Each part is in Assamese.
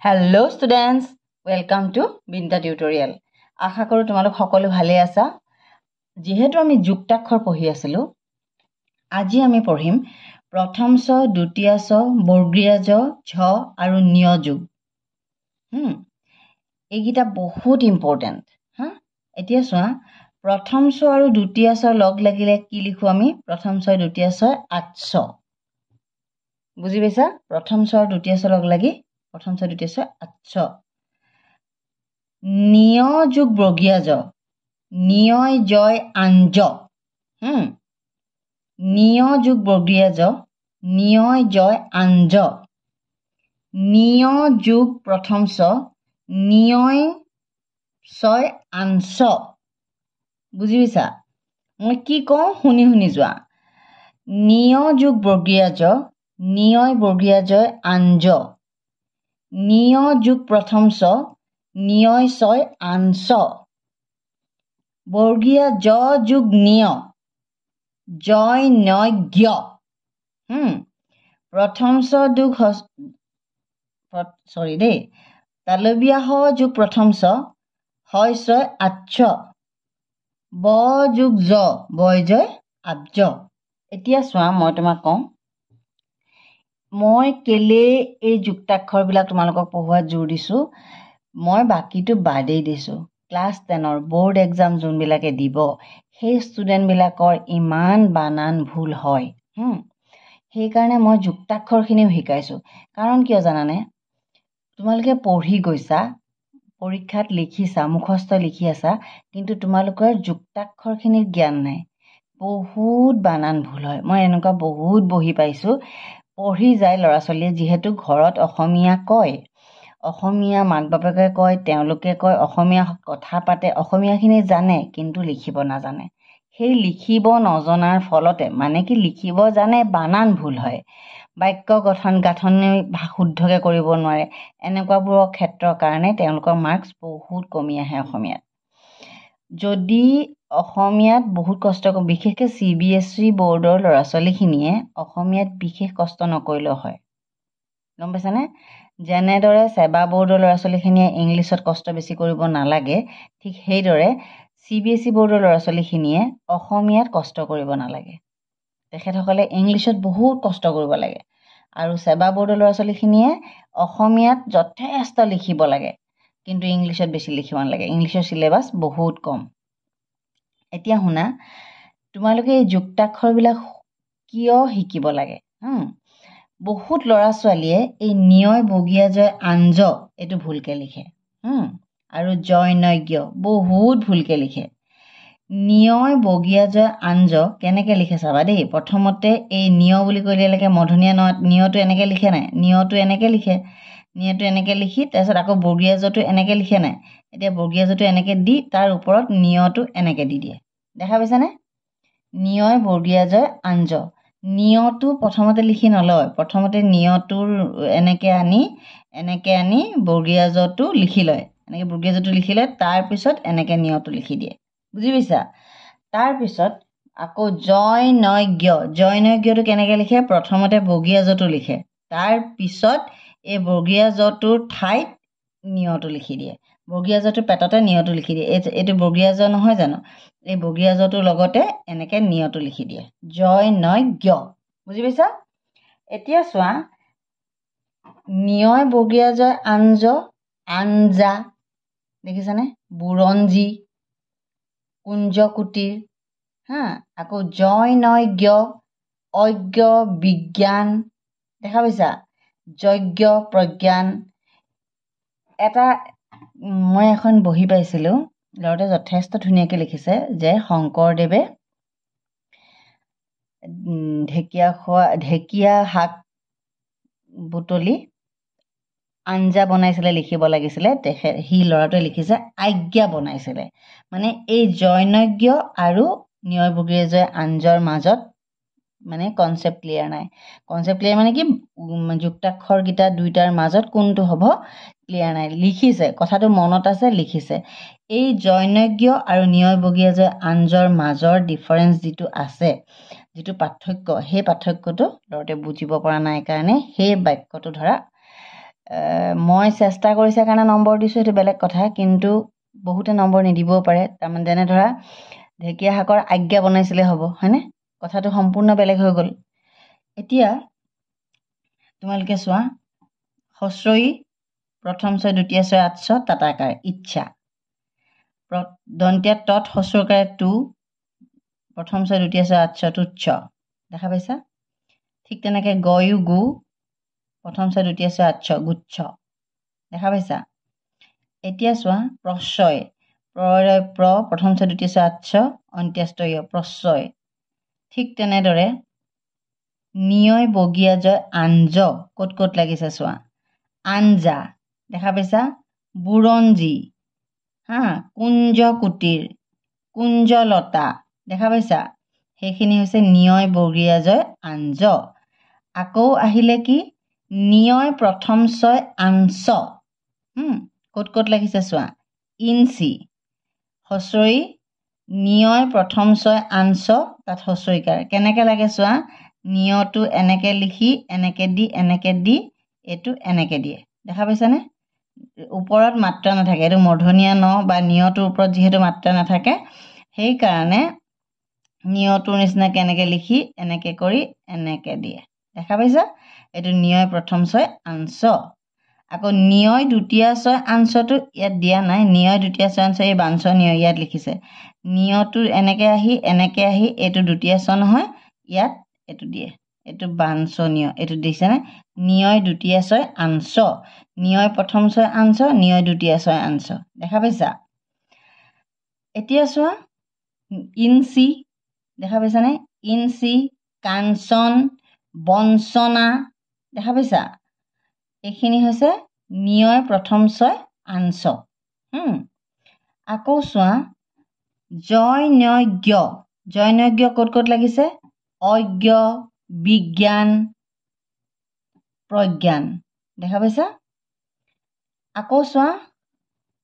Hello students, welcome to Binta Tutorial. আশা কৰো তোমালোক সকলো ভালে আছা। যেহেতু আমি যুক্তাক্ষৰ পঢ়ি আছিলো, আজি আমি পঢ়িম প্ৰথম ছ, দ্বিতীয় ছ, বৰ্গীয় জ, ঝ আৰু ঞ যুগ। এইকেইটা বহুত ইম্পৰ্টেণ্ট। এতিয়া চোৱা, প্ৰথম ছ আৰু দ্বিতীয় ছ লগ লাগিলে কি লিখো আমি? প্ৰথম ছ দ্বিতীয় ছ আঠছ। বুজি পাইছা? প্ৰথম ছ আৰু দ্বিতীয় ছ লগ লাগি প্ৰথম ছ দ্বিতীয় ছ আঠছ। নিয় যুগ বৰ্গীয় জ, নিয় জয় আঞ্জ। নিয় যুগ বৰ্গীয় জ, নিয় জয় আঞ্জ। নিয় যুগ প্ৰথম ছ, নিয় ছয় আঞ্চ। বুজি পাইছা? মই কি কওঁ শুনি শুনি যোৱা। নিয় যুগ বৰ্গীয় জ, নিয় বৰ্গীয় জয় আঞ্জ। নিয় যুগ প্ৰথম ছ, নিয় ছয় আঞ্চ। বৰ্গীয় জ যুগ নিয়, জয় নয় জ্ঞ। প্ৰথম ছ যুগ তালবীয়া হ যুগ প্ৰথম ছ, হয় ছয় আচ্ছ। ব যুগ জ, বয় জয় আব্জ। এতিয়া চোৱা, মই তোমাক কওঁ, মই কেলে এই যুক্তাক্ষৰবিলাক তোমালোকক পঢ়োৱাত জোৰ দিছোঁ। মই বাকীটো বাদেই দিছোঁ। ক্লাছ 10ৰ বৰ্ড এক্সাম যোনবিলাকে দিব, সেই ষ্টুডেণ্টবিলাকৰ ইমান বানান ভুল হয়। সেইকাৰণে মই যুক্তাক্ষৰখিনিও শিকাইছোঁ। কাৰণ কিয় জানানে? তোমালোকে পঢ়ি গৈছা, পৰীক্ষাত লিখিছা, মুখস্থ লিখি আছা, কিন্তু তোমালোকৰ যুক্তাক্ষৰখিনিৰ জ্ঞান নাই। বহুত বানান ভুল হয়। মই এনেকুৱা বহুত বহি পাইছোঁ। পঢ়ি যায় ল'ৰা ছোৱালীয়ে, যিহেতু ঘৰত অসমীয়া কয়, অসমীয়া মাক বাপেকে কয়, তেওঁলোকে কয়, অসমীয়া কথা পাতে, অসমীয়াখিনি জানে, কিন্তু লিখিব নাজানে। সেই লিখিব নজনাৰ ফলতে, মানে কি লিখিব জানে, বানান ভুল হয়, বাক্য গাঁথনি শুদ্ধকৈ কৰিব নোৱাৰে। এনেকুৱাবোৰৰ ক্ষেত্ৰৰ কাৰণে তেওঁলোকৰ মাৰ্কছ বহুত কমি আহে অসমীয়াত। যদি অসমীয়াত বহুত কষ্ট, বিশেষকৈ CBSE বৰ্ডৰ ল'ৰা ছোৱালীখিনিয়ে অসমীয়াত বিশেষ কষ্ট নকৰিলেও হয়। গম পাইছানে? যেনেদৰে ছেবা বৰ্ডৰ ল'ৰা ছোৱালীখিনিয়ে ইংলিছত কষ্ট বেছি কৰিব নালাগে, ঠিক সেইদৰে CBSE বৰ্ডৰ ল'ৰা ছোৱালীখিনিয়ে অসমীয়াত কষ্ট কৰিব নালাগে। তেখেতসকলে ইংলিছত বহুত কষ্ট কৰিব লাগে। আৰু ছেবা বৰ্ডৰ ল'ৰা ছোৱালীখিনিয়ে অসমীয়াত যথেষ্ট লিখিব লাগে, কিন্তু ইংলিছত বেছি লিখিব নালাগে। ইংলিছৰ চিলেবাছ বহুত কম। এতিয়া শুনা, তোমালোকে এই যুক্তাক্ষৰবিলাক কিয় শিকিব লাগে? বহুত ল'ৰা ছোৱালীয়ে এই নিয় বৰ্গীয় জয় আঞ্জ এইটো ভুলকৈ লিখে, আৰু জয় নয় জ্ঞ বহুত ভুলকৈ লিখে। নিয় বৰ্গীয় জয় আঞ্জ কেনেকৈ লিখে চাবা দেই। প্ৰথমতে এই নিয় বুলি কৈ দিলেকে মধুনীয়া নিয়টো এনেকৈ লিখে নাই, নিয়টো এনেকৈ লিখে, নিয়টো এনেকৈ লিখি তাৰপিছত আকৌ বৰ্গীয় জটো এনেকৈ লিখে নাই। এতিয়া বৰ্গীয় জটো এনেকৈ দি তাৰ ওপৰত নিয়টো এনেকৈ দি দিয়ে। দেখা পাইছানে? নিয় বৰ্গীয় জয় আঞ্জ। নিয়টো প্ৰথমতে লিখি নলয়, প্ৰথমতে নিয়টোৰ এনেকৈ আনি বৰ্গীয় জটো লিখি লয়, এনেকৈ বৰ্গীয় জটো লিখি লয়, তাৰপিছত এনেকৈ নিয়টো লিখি দিয়ে। বুজি পাইছা? তাৰপিছত আকৌ জয় নয় জ্ঞ, জয় নয় জ্ঞটো কেনেকৈ লিখে? প্ৰথমতে বৰ্গীয় জটো লিখে, তাৰপিছত এই বৰ্গীয় জটোৰ ঠাইত নিয়টো লিখি দিয়ে। বৰ্গীয় জটোৰ পেটতে নিয়টো লিখি দিয়ে। এইটো বৰ্গীয় জ নহয় জানো? এই বৰ্গীয় জটোৰ লগতে এনেকৈ নিয়টো লিখি দিয়ে, জয় নয় জ্ঞ। বুজি পাইছা? এতিয়া চোৱা, নিয় বৰ্গীয় জয় আঞ্জ, আঞ্জা, দেখিছানে? বুৰঞ্জী, কুঞ্জকুটিৰ, আকৌ জয় নয় জ্ঞ, অজ্ঞ, বিজ্ঞান। দেখা পাইছা? যজ্ঞ, প্ৰজ্ঞান। মই এখন বহি পাইছিলোঁ, ল'ৰাটোৱে যথেষ্ট ধুনীয়াকৈ লিখিছে যে শংকৰদেৱে ঢেকীয়া শাক বুটলি আঞ্জা বনাইছিলে, লিখিব লাগিছিলে। সি ল'ৰাটোৱে লিখিছে আজ্ঞা বনাইছিলে। মানে এই জয়নজ্ঞ আৰু নিয় বৰ্গীয় জয় আঞ্জৰ মাজত মানে কনচেপ্ট ক্লিয়াৰ নাই। কনচেপ্ট ক্লিয়াৰ মানে কি? যুক্তাক্ষৰকেইটা দুইটাৰ মাজত কোনটো হ'ব ক্লিয়াৰ নাই। লিখিছে, কথাটো মনত আছে, লিখিছে। এই জয়নজ্ঞ আৰু নিয় বৰ্গীয় জয় আঞ্জৰ মাজৰ ডিফাৰেঞ্চ যিটো আছে, যিটো পাৰ্থক্য, সেই পাৰ্থক্যটো ল'ৰাটোৱে বুজিব পৰা নাই কাৰণে সেই বাক্যটো ধৰা মই চেষ্টা কৰিছে কাৰণে নম্বৰ দিছোঁ, সেইটো বেলেগ কথা, কিন্তু বহুতে নম্বৰ নিদিবও পাৰে। তাৰমানে যেনে ধৰা ঢেকীয়া শাকৰ আজ্ঞা বনাইছিলে হ'ব, হয়নে? কথাটো সম্পূৰ্ণ বেলেগ হৈ গ'ল। এতিয়া তোমালোকে চোৱা, হস্ৰই প্ৰথম ছয় দ্বিতীয় ছয় আঠশ তাতাকাৰ ইচ্ছা, দন্তীয়া তৎ হস্ৰকাৰে টু প্ৰথম ছয় দ্বিতীয় ছয় আঠশ তুচ্ছ, দেখা পাইছা? ঠিক তেনেকৈ গয়ু গু প্ৰথম ছয় দ্বিতীয় ছয় আঠশ গুচ্ছ, দেখা পাইছা? এতিয়া চোৱা প্ৰশ্ৰয় প্ৰ প্ৰথম ছয় দ্বিতীয় ছয় আঠশ অন্ত্যেষ্টয় প্ৰশ্ৰয়। ঠিক তেনেদৰে নিয়য় বগীয়া জয় আঞ্জ ক'ত ক'ত লাগিছে চোৱা, আঞ্জা, দেখা পাইছা? বুৰঞ্জী, কুঞ্জ কুটিৰ, কুঞ্জলতা, দেখা পাইছা? সেইখিনি হৈছে নিয়য় বগীয়া জয় আঞ্জ। আকৌ আহিলে কি, নিয়য় প্ৰথম ছয় আঞ্চ, ক'ত ক'ত লাগিছে চোৱা, ইঞ্চি, হস্ৰই নিয়য় প্ৰথম ছয় আঞ্চ, তাত হস্ৰইকাৰ কেনেকৈ লাগে চোৱা, নিয়টো এনেকৈ লিখি এনেকৈ দি এইটো এনেকৈ দিয়ে, দেখা পাইছানে? ওপৰত মাত্ৰা নাথাকে, এইটো মূৰ্ধনীয়া ন বা নিয়টোৰ ওপৰত যিহেতু মাত্ৰা নাথাকে, সেইকাৰণে নিয়টোৰ নিচিনাকৈ এনেকৈ লিখি এনেকৈ কৰি এনেকৈ দিয়ে, দেখা পাইছা? এইটো নিয়য় প্ৰথম ছয় আঞ্চ। আকৌ নিয়য় দ্বিতীয় ছয় আঞ্চটো ইয়াত দিয়া নাই, নিয়য় দ্বিতীয় ছয় আঞ্চ এই বাঞ্ছনীয় ইয়াত লিখিছে, নিয়টো এনেকৈ আহি এইটো দ্বিতীয় ছ নহয়, ইয়াত এইটো দিয়ে, এইটো বাঞ্ছনীয়, এইটো দিছেনে? নিয়য় দ্বিতীয় ছয় আঞ্চ, নিয়য় প্ৰথম ছয় আঞ্চ, নিয়য় দ্বিতীয় ছয় আঞ্চ, দেখা পাইছা? এতিয়া চোৱা ইঞ্চি, দেখা পাইছানে? ইঞ্চি, কাঞ্চন, বঞ্চনা, দেখা পাইছা? এইখিনি হৈছে নিয়য় প্ৰথম ছয় আঞ্চ। আকৌ চোৱা জয়নজ্ঞ, জয়নজ্ঞ ক'ত ক'ত লাগিছে, অজ্ঞ, বিজ্ঞান, প্ৰজ্ঞান, দেখা পাইছা? আকৌ চোৱা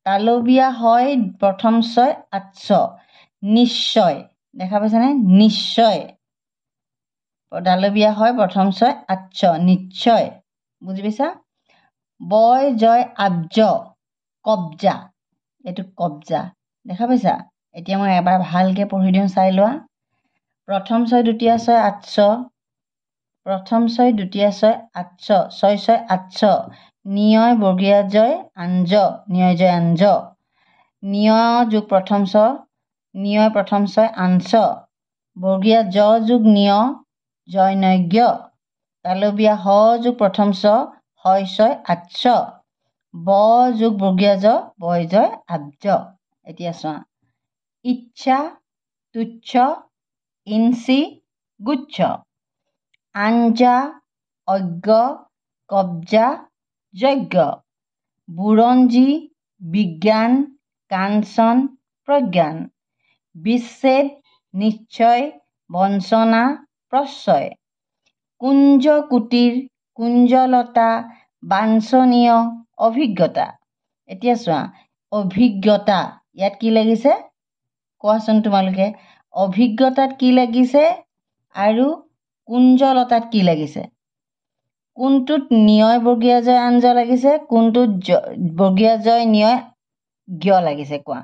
তালবীয়া হয় প্ৰথম ছয় আঠশ, নিশ্চয়, দেখা পাইছানে? নিশ্চয়, তালবীয়া হয় প্ৰথম ছয় আঠশ, নিশ্চয়, বুজি পাইছা? বয় জয় আব্জ, কব্জা, এইটো কব্জা, দেখা পাইছা? এতিয়া মই এবাৰ ভালকৈ পঢ়ি দিওঁ, চাই লোৱা। প্ৰথম ছয় দ্বিতীয় ছয় আঠশ, প্ৰথম ছয় দ্বিতীয় ছয় আঠশ, ছয় ছয় আঠশ, নিয়য় বগীয়া জয় আঞ্জ, নিয়য় জয় আঞ্জ, নিয়য় যোগ প্ৰথম ছ, নিয়য় প্ৰথম ছয় আঞ্চ, বগীয়া জ যোগ নিয়, জয়নজ্ঞ, তালবীয়া হ যোগ প্ৰথম ছ, হয় ছয় আঠশ, ব যোগ বগীয়া জ, বয় জয় আব্জ। এতিয়া চোৱা ইচ্ছা, তুচ্ছ, ইঞ্চি, গুচ্ছ, আঞ্জা, অজ্ঞ, কব্জা, যজ্ঞ, বুৰঞ্জী, বিজ্ঞান, কাঞ্চন, প্ৰজ্ঞান, বিচ্ছেদ, নিশ্চয়, বঞ্চনা, প্ৰশ্ৰয়, কুঞ্জ কুটিৰ, কুঞ্জলতা, বাঞ্ছনীয়, অভিজ্ঞতা। এতিয়া চোৱা অভিজ্ঞতা, ইয়াত কি লাগিছে কোৱাচোন তোমালোকে, অভিজ্ঞতাত কি লাগিছে আৰু কুঞ্জলতাত কি লাগিছে? কোনটোত নিয়য় বগীয়া জয় আঞ্জ লাগিছে, কোনটোত বগীয়া জয় নিয়য় জ্ঞ লাগিছে কোৱা?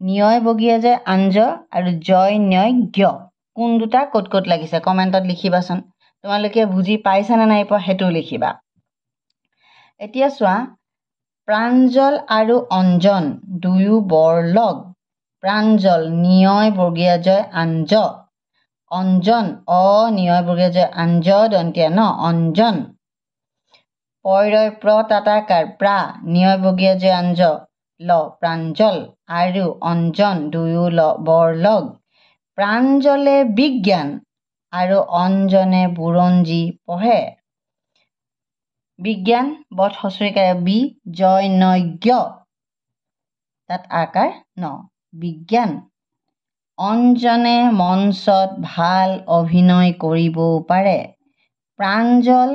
নিয়য় বগীয়া জয় আঞ্জ আৰু জয় নিয়য় জ্ঞ, কোন দুটা ক'ত ক'ত লাগিছে কমেণ্টত লিখিবাচোন। তোমালোকে বুজি পাইছানে নাই পোৱা সেইটোও লিখিবা। এতিয়া চোৱা প্ৰাঞ্জল আৰু অঞ্জন দুয়ো বৰ লগ, প্ৰাঞ্জল নিয়য় বগীয়া জয় আঞ্জ, অঞ্জন নিয়য় বগীয়া জয় আঞ্জ দন্তীয়া ন, অঞ্জন, পৰয় প্ৰ তাতাকাৰ প্ৰা, নিয়য় বগীয়া জয় আঞ্জ ল, প্ৰাঞ্জল আৰু অঞ্জন দুয়ো বৰ লগ, প্ৰাঞ্জলে বিজ্ঞান আৰু অঞ্জনে বুৰঞ্জী পঢ়ে, বিজ্ঞান বট হস্ৰইকাৰে বি, জয়নজ্ঞ, তাত আকাৰ ন, বিজ্ঞান। অঞ্জনে মঞ্চত ভাল অভিনয় কৰিবও পাৰে, প্ৰাঞ্জল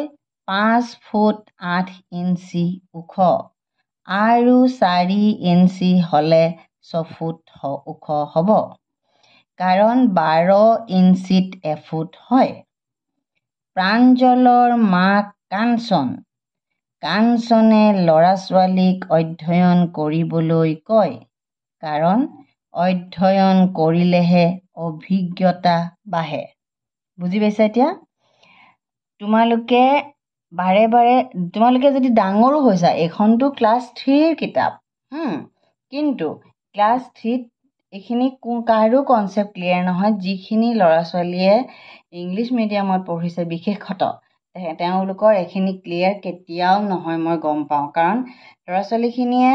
5 ফুট 8 ইঞ্চি ওখ আৰু 4 ইঞ্চি হ'লে 6 ফুট ওখ হ'ব, কাৰণ 12 ইঞ্চিত এফুট হয়। প্ৰাঞ্জলৰ মাক কাঞ্চন কাঞ্চনে ল'ৰা ছোৱালীক অধ্যয়ন কৰিবলৈ কয়, কাৰণ অধ্যয়ন কৰিলেহে অভিজ্ঞতা বাঢ়ে। বুজি পাইছা এতিয়া? তোমালোকে বাৰে বাৰে তোমালোকে যদি ডাঙৰো হৈছা, এইখনটো ক্লাছ 3ৰ কিতাপ, কিন্তু ক্লাছ 3ত এইখিনি কাৰো কনচেপ্ট ক্লিয়াৰ নহয়। যিখিনি ল'ৰা ছোৱালীয়ে ইংলিছ মিডিয়ামত পঢ়িছে বিশেষত তেওঁলোকৰ এইখিনি ক্লিয়াৰ কেতিয়াও নহয়, মই গম পাওঁ। কাৰণ ল'ৰা ছোৱালীখিনিয়ে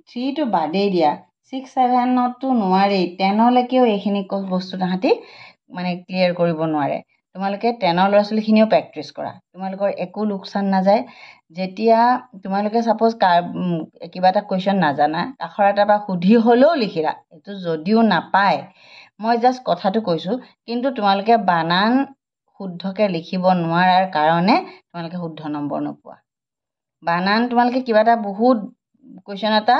3টো বাদেই দিয়া, 6-7তো নোৱাৰেই, 10লৈকেও এইখিনি বস্তু তাহাঁতি মানে ক্লিয়াৰ কৰিব নোৱাৰে। তোমালোকে 10ৰ ল'ৰা ছোৱালীখিনিও প্ৰেক্টিছ কৰা, তোমালোকৰ একো লোকচান নাযায়। যেতিয়া তোমালোকে ছাপ'জ কিবা এটা কুৱেশ্যন নাজানা, কাষৰ এটাৰ পৰা সুধি হ'লেও লিখিলা, এইটো যদিও নাপায়, মই জাষ্ট কথাটো কৈছোঁ, কিন্তু তোমালোকে বানান শুদ্ধকৈ লিখিব নোৱাৰাৰ কাৰণে তোমালোকে শুদ্ধ নম্বৰ নোপোৱা। বানান তোমালোকে কিবা এটা বহুত কুৱেশ্যন এটা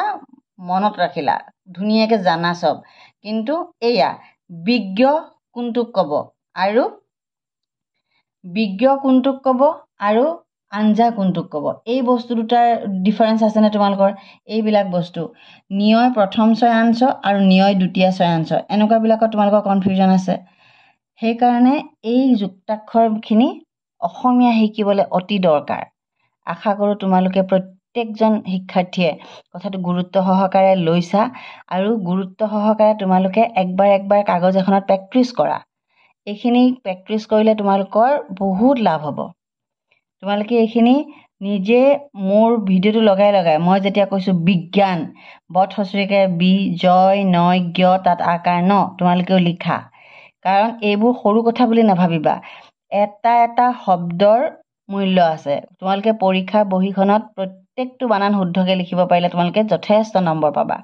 মনত ৰাখিলা, ধুনীয়াকৈ জানা চব, কিন্তু এয়া বিজ্ঞ কোনটোক ক'ব আৰু আঞ্জা কোনটোক ক'ব, এই বস্তু দুটাৰ ডিফাৰেঞ্চ আছেনে তোমালোকৰ? এইবিলাক বস্তু নিয়য় প্ৰথম ছয়াংশ আৰু নিয়য় দ্বিতীয় ছয়াংশ, এনেকুৱাবিলাকত তোমালোকৰ কনফিউজন আছে। সেইকাৰণে এই যুক্তাক্ষৰখিনি অসমীয়া শিকিবলৈ অতি দৰকাৰ। আশা কৰোঁ তোমালোকে প্ৰত্যেকজন শিক্ষাৰ্থীয়ে কথাটো গুৰুত্ব সহকাৰে লৈছা আৰু গুৰুত্ব সহকাৰে তোমালোকে একবাৰ কাগজ এখনত প্ৰেক্টিছ কৰা। এইখিনি প্ৰেক্টিছ কৰিলে তোমালোকৰ বহুত লাভ হ'ব। তোমালোকে এইখিনি নিজে মোৰ ভিডিঅ'টো লগাই মই যেতিয়া কৈছোঁ বিজ্ঞান, বত হস্ৰিকে বি, জয়, নয়, জ্ঞ, তাত আকাৰ ন, তোমালোকেও লিখা। কাৰণ এইবোৰ সৰু কথা বুলি নাভাবিবা, এটা শব্দৰ মূল্য আছে। তোমালোকে পৰীক্ষাৰ বহীখনত প্ৰত্যেকটো বানান শুদ্ধকৈ লিখিব পাৰিলে তোমালোকে যথেষ্ট নম্বৰ পাবা।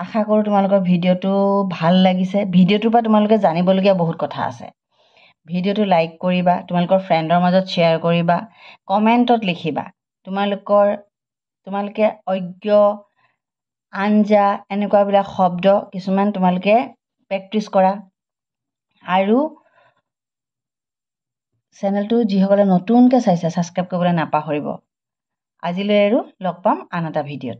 আশা কৰোঁ তোমালোকৰ ভিডিঅ'টো ভাল লাগিছে। ভিডিঅ'টোৰ পৰা তোমালোকে জানিবলগীয়া বহুত কথা আছে। ভিডিঅ'টো লাইক কৰিবা, তোমালোকৰ ফ্ৰেণ্ডৰ মাজত শ্বেয়াৰ কৰিবা, কমেণ্টত লিখিবা তোমালোকে অজ্ঞ, আঞ্জা এনেকুৱাবিলাক শব্দ কিছুমান তোমালোকে প্ৰেক্টিছ কৰা। আৰু চেনেলটো যিসকলে নতুনকৈ চাইছে ছাবস্ক্ৰাইব কৰিবলৈ নাপাহৰিব। আজিলৈ আৰু লগ পাম আন এটা ভিডিঅ'ত।